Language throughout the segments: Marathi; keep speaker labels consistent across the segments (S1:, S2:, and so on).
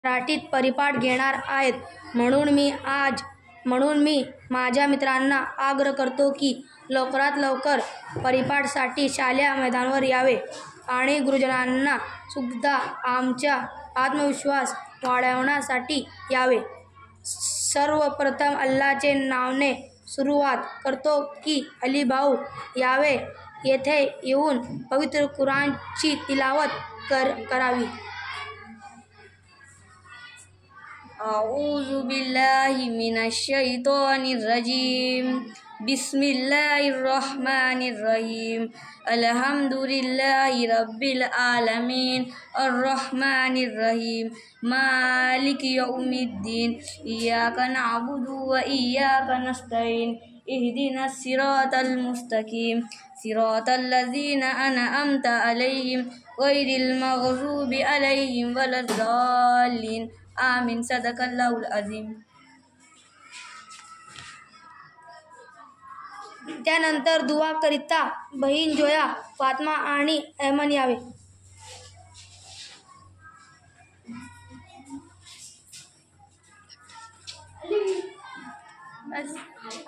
S1: मराठीत परिपाठ घेणार आहेत. म्हणून मी माझ्या मित्रांना आग्रह करतो की लवकरात लवकर परिपाठासाठी शालेय मैदानावर यावे आणि गुरुजनांना सुद्धा आमचा आत्मविश्वास वाढवण्यासाठी यावे. सर्वप्रथम अल्लाहचे नावाने सुरुवात करतो की अलीभाऊ यावे येथे येऊन पवित्र कुराणची तिलावत करावी.
S2: अऊज़ु बिल्लाहि मिनश शैतानिर रजीम. बिस्मिल्लाहिर्रहमानिर्रहीम. अल्हम्दुलिल्लाहि रब्बिल आलमीन. अर्रहमानिर्रहीम. मालिकि यौमिद्दीन. इय्याका नअबुदु व इय्याका नस्तईन. इहदिनस सिरातल मुस्तकीम. सिरातल लज़ीना अनअमता अलैहिम गैरिल मग़ज़ूबि अलैहिम वलद्दाल्लीन. आमीन. सदकल्लाहुल अज़ीम.
S1: त्यानंतर दुआ करिता बहीण जोया, फातमा आणि ऐमन यावे.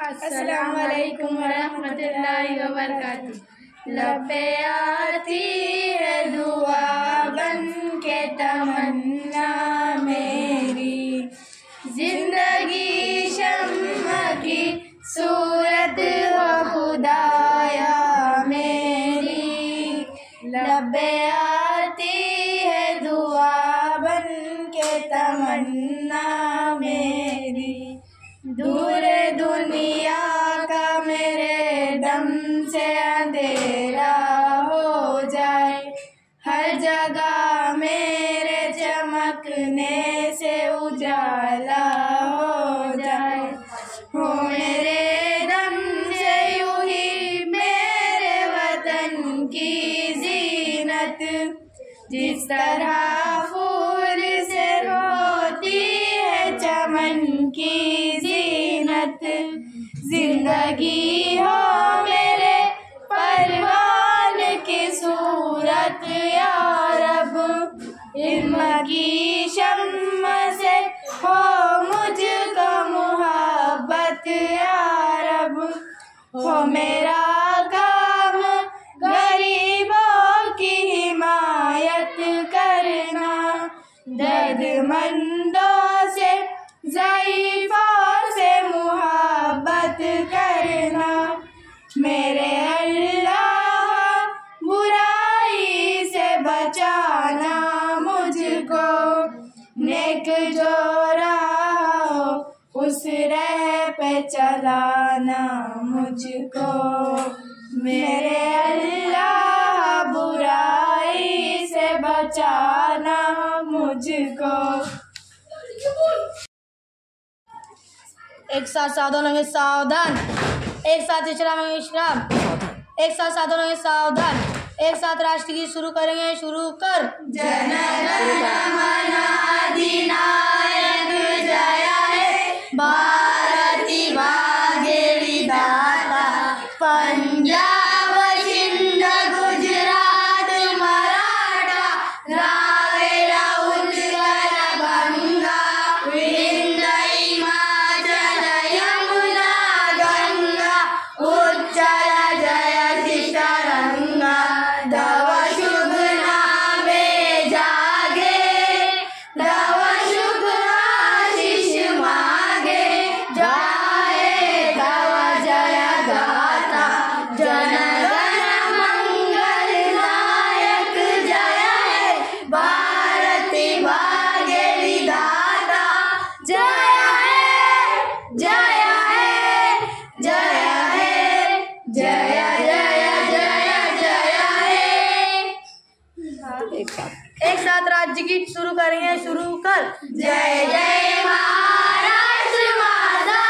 S3: अस्सलामु अलैकुम वरहमतुल्लाहि वबरकातुह. लबे आती है दुआ बन के तमन्ना मेरी, जिंदगी शम्मा की सूरत हो खुदाया मेरी. लबे आती है दुआ बन के तमन्ना मेरी, दूर दुनिया का मेरे दम से अंधेरा हो जाए, हर जगह मेरे चमकने से उजाला हो जाए. हो मेरे दम से यूं ही मेरे वतन की जीनत, जिस तरह फूल से होती है चमन की जीनत. जिंदगी हो मेरे परवान की सूरत या रब, इल्म की शम्मा से हो मुझको मुहब्बत या रब. हो मेरा काम गरीबों की हिमायत करना, दर्दमंदों से ज़ईफ़ों से मुहब्बत करना. मेरे अल्लाह बुराई से बचाना मुझको, नेक जो राह हो उस राह पे चलाना मुझको. मेरे अल्लाह बुराई से बचाना मुझको.
S1: एक साथ सावधान होंगे सावधान, एक साथ विश्राम होंगे विश्राम, एक साथ सावधान होंगे सावधान, एक साथ राष्ट्र गीत शुरू करेंगे. शुरू कर.
S3: जनगण मन अधिनायक जय हे, भारती भाग्य विधाता. पंजाब सिंध गुजरात मराठा, द्राविड़ उत्कल गंगा, विंध्य हिमाचल यमुना गंगा, उच्चल जयति तरंगा. तव शुभ नामे जागे, तव शुभ आशीष मांगे, जाए तव जय गाथा. जनगण मंगल नायक जय हे, भारती भाग्य विधाता. जय हे जय हे जय हे जय जय जय जय हे.
S1: एक साथ राज्य गीत शुरू करेंगे. शुरू कर.
S3: जय जय महाराष्ट्र माझा,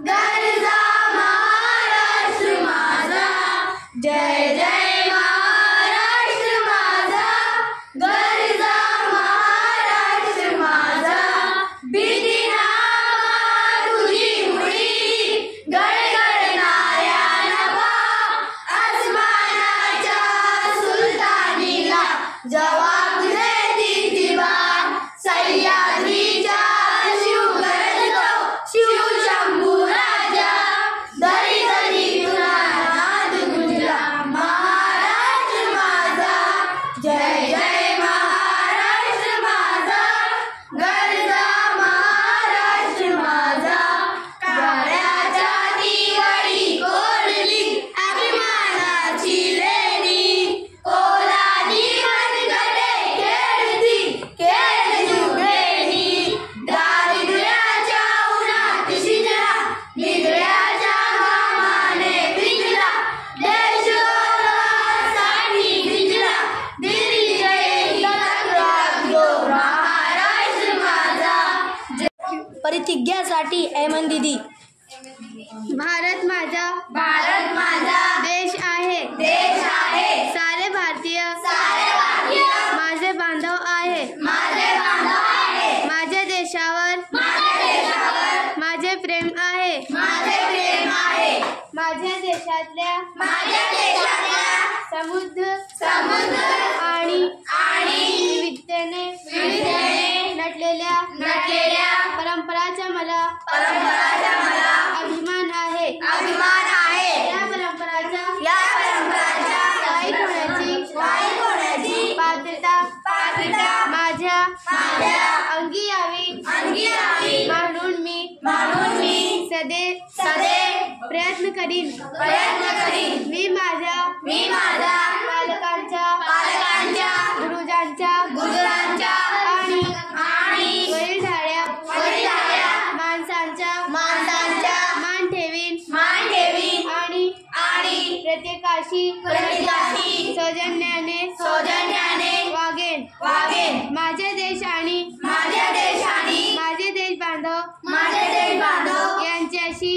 S3: गरजा महाराष्ट्र माझा. जय जय महाराष्ट्र माझा, गरजा महाराष्ट्र माझा. बिदिना तुझी मुडी, गडगडणाऱ्या नभा, आसमानाच्या सुलतानीला जवाब देती दिवा. सह्याद्री जय जय महाराष्ट्र माझा, गरजा महाराष्ट्र माझा, काळ्याच्या दिवाळी कोरली अभिमानाची लेणी, कोलानी मनगटे खेळती खेळ जुगलेनी, दारिद्र्याच्या उन्हात शिजला, निगळ्याच्या घामाने भिजला, देश गौरवासाठी भिजला, दिल्ली जय राखो महाराष्ट्र माझा.
S1: प्रतिज्ञासाठी ऐमन दीदी.
S4: भारत माझा,
S3: भारत माझा
S4: देश आहे,
S3: देश आहे,
S4: सारे भारतीय माझे बांधव आहे,
S3: माझे बांधव आहे,
S4: माझ्या देशावर माझे प्रेम आहे,
S3: माझे प्रेम आहे,
S4: माझ्या देशातल्या
S3: माझ्या देशातल्या
S4: समुद्र आणि विविधतेने नटलेल्या परंपराचा मला अभिमान आहे. या परंपराच्या गायक होण्याची पात्रता माझ्या अंगी यावी म्हणून मी सदैव प्रयत्न करीन. मी माझ्या पालकांच्या गुरुजांच्या आणि वडीलधाऱ्या माणसांचा मान ठेवीन आणि प्रत्येकाशी सौजन्याने वागेन. माझे देश आणि माझे देश बांधव यांच्याशी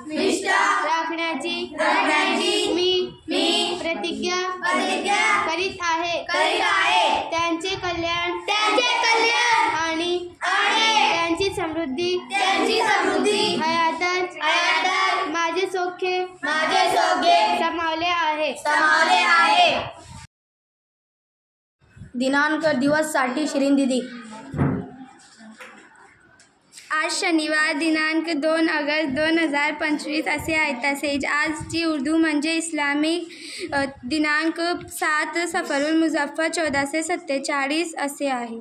S4: निष्ठा राखण्याची मी प्रतिज्ञा करीत आहे. त्यांचे कल्याण आणि त्यांची समृद्धी हयातच माझे सौख्य समावले आहे.
S1: दिनांक दिवस साठी शिरीन दीदी.
S4: आज शनिवार दिनांक 2 ऑगस्ट 2025 असे आहे. तसेच आजची उर्दू म्हणजे इस्लामिक दिनांक 7 सफरुल मुझफ्फर 1447 असे आहे.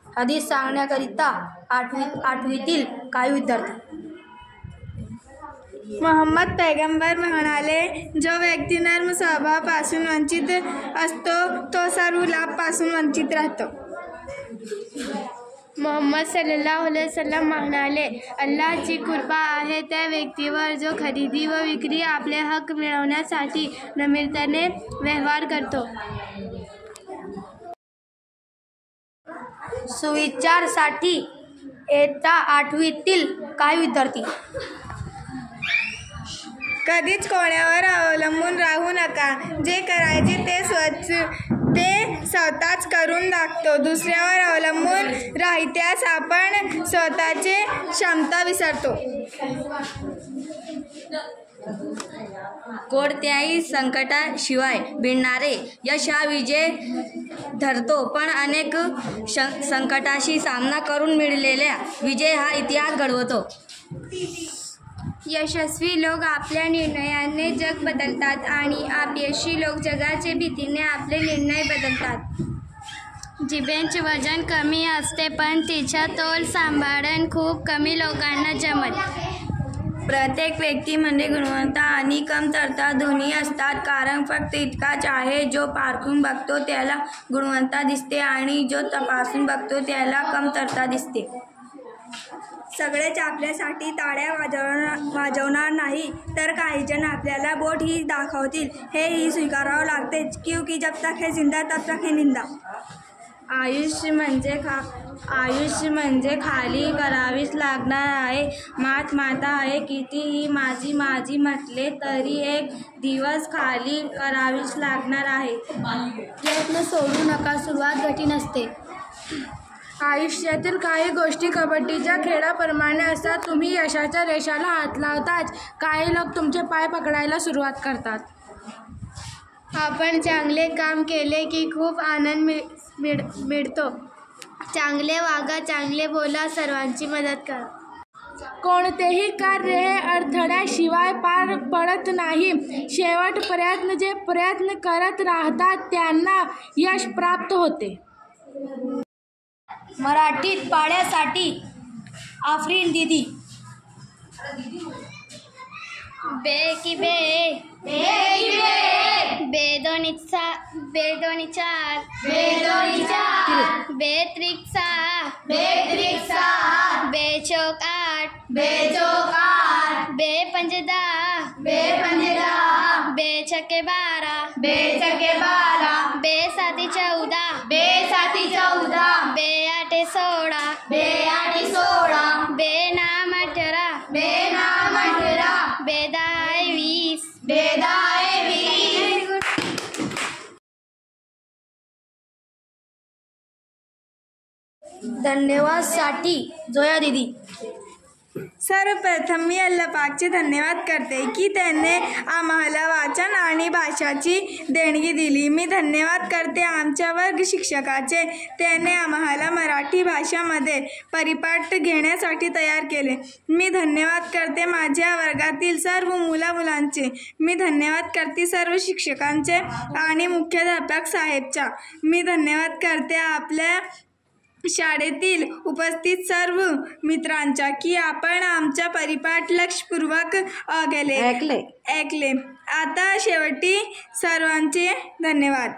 S1: हदीस सांगण्याकरिता आठवीतील काही विद्यार्थी.
S4: मोहम्मद पैगंबर म्हणाले, जो व्यक्ती नर्म स्वभावापासून वंचित असतो तो सर्व लाभपासून वंचित राहतो. मोहम्मद सल्लल्लाहु अलैहि वसल्लम म्हणाले, अल्लाहची कृपा आहे त्या व्यक्तीवर जो खरेदी व विक्री आपले हक मिळवण्यासाठी नम्रतेने व्यवहार करतो.
S1: सुविचारसाठी इयत्ता आठवीतील काही विद्यार्थी.
S4: कधीच कोणावर अवलंबून राहू नका. जे करायचे ते स्वतःच करून दाखतो. दुसऱ्यावर अवलंबून राहित्यास आपण स्वतःची क्षमता विसरतो.
S2: कोणत्याही संकटाशिवाय भिडणारे यश हा विजय ठरतो, पण अनेक संकटाशी सामना करून मिळालेला विजय हा इतिहास घडवतो.
S4: यशस्वी लोक आपल्या निर्णयाने जग बदलतात आणि अपयशी लोक जगाच्या भीतीने आपले निर्णय बदलतात. जिभेचे वजन कमी असते, पण तिचा तोल सांभाळणं खूप कमी लोकांना जमत.
S2: प्रत्येक व्यक्तीमध्ये गुणवत्ता आणि कमतरता दोन्ही असतात, कारण फक्त इतकाच आहे. जो पारखून बघतो त्याला गुणवत्ता दिसते आणि जो तपासून बघतो त्याला कमतरता दिसते.
S4: सगळेच आपल्यासाठी टाळ्या वाजवणार नाही, तर काही जण आपल्याला बोट ही दाखवतील. हेही स्वीकारावं लागते, क्योंकि जब तक है जिंदा तब तक है निंदा. आयुष्य म्हणजे खाली करावीच लागणार आहे. माता आहे. कितीही माझी म्हटले तरी एक दिवस खाली करावीच लागणार आहे.
S1: प्रयत्न सोडू नका, सुरुवात कठीण असते.
S4: आयुष्यातील काही गोष्टी कबड्डीच्या खेळाप्रमाणे असतात. तुम्ही यशाच्या रेषाला हात लावताच काही लोक तुमचे पाय पकडायला सुरुवात करतात. आपण चांगले काम केले की खूप आनंद मिळतो. चांगले वागा, चांगले बोला, सर्वांची मदत करा.
S5: कोणतेही कार्य हे अडथळ्याशिवाय पार पडत नाही. शेवटपर्यंत जे प्रयत्न करत राहतात त्यांना यश प्राप्त होते.
S1: मराठीत पाढ्यासाठी आफरीन दीदी.
S4: बे की बे, बेदोनी चार, बेत्रिक सात, बेचौक आठ, बेपंजे दहा, बेछके बारा, बेसाती चौदा, बेआठे सोळा, बेनाम अठरा, बेदाय वीस.
S1: धन्यवाद साठी जोया दीदी.
S2: सर्वप्रथम मी अल्लाह पाकचे धन्यवाद करते की त्याने आम्हाला वाचन आणि भाषाची देणगी दिली. मी धन्यवाद करते आमच्या वर्ग शिक्षकाचे, त्याने आम्हाला मराठी भाषामध्ये परिपाठ घेण्यासाठी तयार केले. मी धन्यवाद करते माझ्या वर्गातील सर्व मुलांचे. मी धन्यवाद करते सर्व शिक्षकांचे आणि मुख्याध्यापक साहेबचा. मी धन्यवाद करते आपल्या शाळेतील उपस्थित सर्व मित्रांचा की आपण आमचा परिपाठ लक्षपूर्वक ऐकले. आता शेवटी सर्वांचे धन्यवाद.